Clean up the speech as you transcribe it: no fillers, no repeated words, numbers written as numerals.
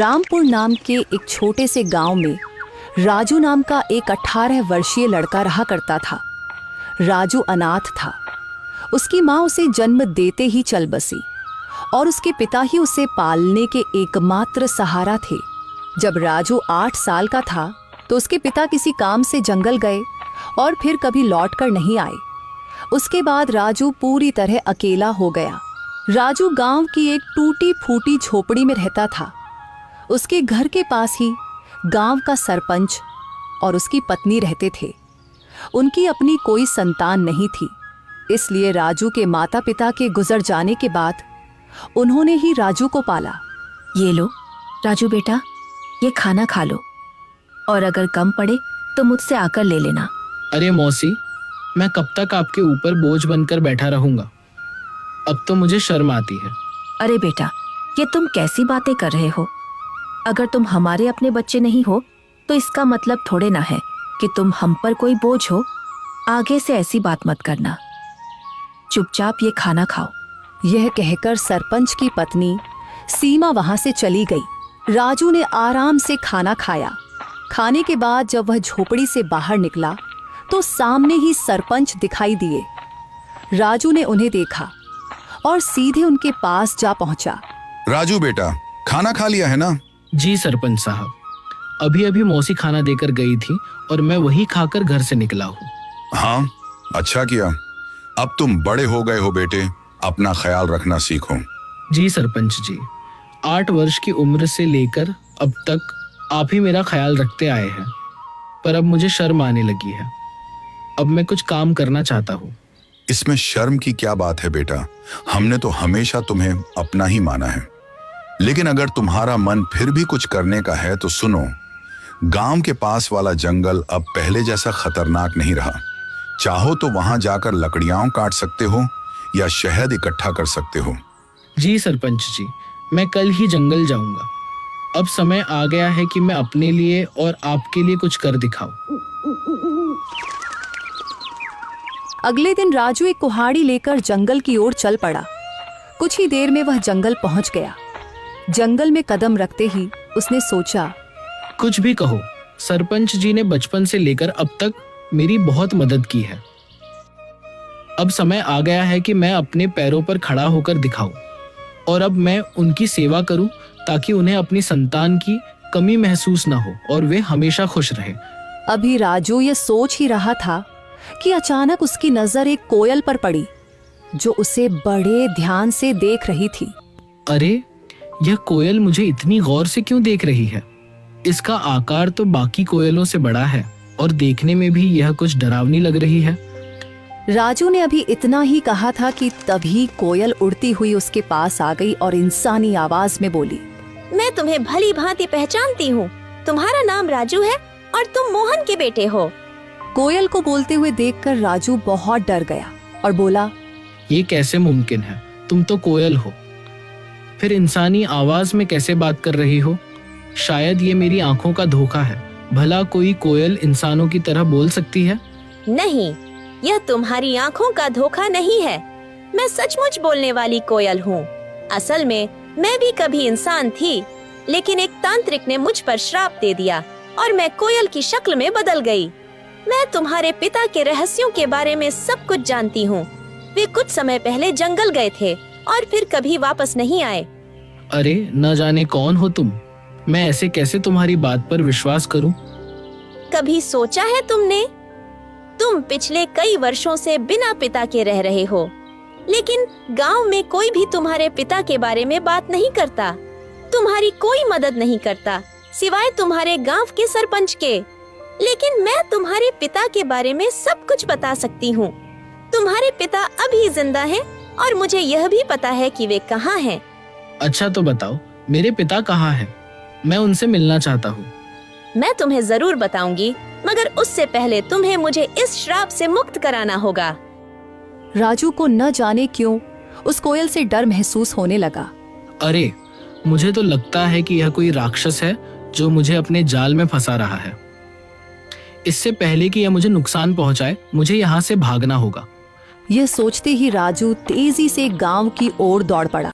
रामपुर नाम के एक छोटे से गांव में राजू नाम का एक 18 वर्षीय लड़का रहा करता था। राजू अनाथ था। उसकी माँ उसे जन्म देते ही चल बसी और उसके पिता ही उसे पालने के एकमात्र सहारा थे। जब राजू 8 साल का था तो उसके पिता किसी काम से जंगल गए और फिर कभी लौट कर नहीं आए। उसके बाद राजू पूरी तरह अकेला हो गया। राजू गांव की एक टूटी फूटी झोपड़ी में रहता था। उसके घर के पास ही गांव का सरपंच और उसकी पत्नी रहते थे। उनकी अपनी कोई संतान नहीं थी, इसलिए राजू के माता पिता के गुजर जाने के बाद उन्होंने ही राजू को पाला। ये लो राजू बेटा, ये खाना खा लो और अगर कम पड़े तो मुझसे आकर ले लेना। अरे मौसी, मैं कब तक आपके ऊपर बोझ बनकर बैठा रहूंगा? अब तो मुझे शर्म आती है। अरे बेटा, ये तुम कैसी बातें कर रहे हो? अगर तुम हमारे अपने बच्चे नहीं हो तो इसका मतलब थोड़े ना है कि तुम हम पर कोई बोझ हो। आगे से ऐसी बात मत करना। चुपचाप ये खाना खाओ। यह कहकर सरपंच की पत्नी सीमा वहां से चली गई। राजू ने आराम से खाना खाया। खाने के बाद जब वह झोपड़ी से बाहर निकला तो सामने ही सरपंच दिखाई दिए। राजू ने उन्हें देखा और सीधे उनके पास जा पहुंचा। राजू बेटा, खाना खा लिया है ना? जी सरपंच साहब, अभी अभी मौसी खाना देकर गई थी और मैं वही खाकर घर से निकला हूँ। हाँ, अच्छा किया। अब तुम बड़े हो गए हो बेटे, अपना ख्याल रखना सीखो। जी सरपंच जी, 8 वर्ष की उम्र से लेकर अब तक आप ही मेरा ख्याल रखते आए हैं, पर अब मुझे शर्म आने लगी है। अब मैं कुछ काम करना चाहता हूँ। इसमें शर्म की क्या बात है बेटा? हमने तो हमेशा तुम्हें अपना ही माना है। लेकिन अगर तुम्हारा मन फिर भी कुछ करने का है तो सुनो, गांव के पास वाला जंगल अब पहले जैसा खतरनाक नहीं रहा। चाहो तो वहां जाकर लकड़ियां काट सकते हो या शहद इकट्ठा कर सकते हो। जी सरपंच जी, मैं कल ही जंगल जाऊंगा। अब समय आ गया है कि मैं अपने लिए और आपके लिए कुछ कर दिखाऊं। अगले दिन राजू एक कुल्हाड़ी लेकर जंगल की ओर चल पड़ा। कुछ ही देर में वह जंगल पहुंच गया। जंगल में कदम रखते ही उसने सोचा, कुछ भी कहो, सरपंच जी ने बचपन से लेकर अब तक मेरी बहुत मदद की है। अब समय आ गया है कि मैं अपने पैरों पर खड़ा होकर दिखाऊं और अब मैं उनकी सेवा करूं ताकि उन्हें अपनी संतान की कमी महसूस ना हो और वे हमेशा खुश रहें। अभी राजू ये सोच ही रहा था कि अचानक उसकी नजर एक कोयल पर पड़ी जो उसे बड़े ध्यान से देख रही थी। अरे, यह कोयल मुझे इतनी गौर से क्यों देख रही है? इसका आकार तो बाकी कोयलों से बड़ा है और देखने में भी यह कुछ डरावनी लग रही है। राजू ने अभी इतना ही कहा था कि तभी कोयल उड़ती हुई उसके पास आ गई और इंसानी आवाज में बोली, मैं तुम्हें भली भांति पहचानती हूँ। तुम्हारा नाम राजू है और तुम मोहन के बेटे हो। कोयल को बोलते हुए देखकर राजू बहुत डर गया और बोला, ये कैसे मुमकिन है? तुम तो कोयल हो, फिर इंसानी आवाज में कैसे बात कर रही हो? शायद ये मेरी आंखों का धोखा है। भला कोई कोयल इंसानों की तरह बोल सकती है? नहीं, यह तुम्हारी आंखों का धोखा नहीं है। मैं सचमुच बोलने वाली कोयल हूँ। असल में मैं भी कभी इंसान थी, लेकिन एक तांत्रिक ने मुझ पर श्राप दे दिया और मैं कोयल की शक्ल में बदल गई। मैं तुम्हारे पिता के रहस्यों के बारे में सब कुछ जानती हूँ। वे कुछ समय पहले जंगल गए थे और फिर कभी वापस नहीं आए। अरे, न जाने कौन हो तुम। मैं ऐसे कैसे तुम्हारी बात पर विश्वास करूं? कभी सोचा है तुमने? तुम पिछले कई वर्षों से बिना पिता के रह रहे हो, लेकिन गांव में कोई भी तुम्हारे पिता के बारे में बात नहीं करता। तुम्हारी कोई मदद नहीं करता सिवाय तुम्हारे गांव के सरपंच के। लेकिन मैं तुम्हारे पिता के बारे में सब कुछ बता सकती हूँ। तुम्हारे पिता अभी जिंदा हैं और मुझे यह भी पता है कि वे कहाँ हैं। अच्छा तो बताओ, मेरे पिता कहाँ हैं? मैं उनसे मिलना चाहता हूँ। मैं तुम्हें जरूर बताऊंगी, मगर उससे पहले तुम्हें मुझे इस श्राप से मुक्त कराना होगा। राजू को न जाने क्यों उस कोयल से डर महसूस होने लगा। अरे, मुझे तो लगता है कि यह कोई राक्षस है जो मुझे अपने जाल में फंसा रहा है। इससे पहले कि यह मुझे नुकसान पहुंचाए, मुझे यहाँ से भागना होगा। यह सोचते ही राजू तेजी से गांव की ओर दौड़ पड़ा।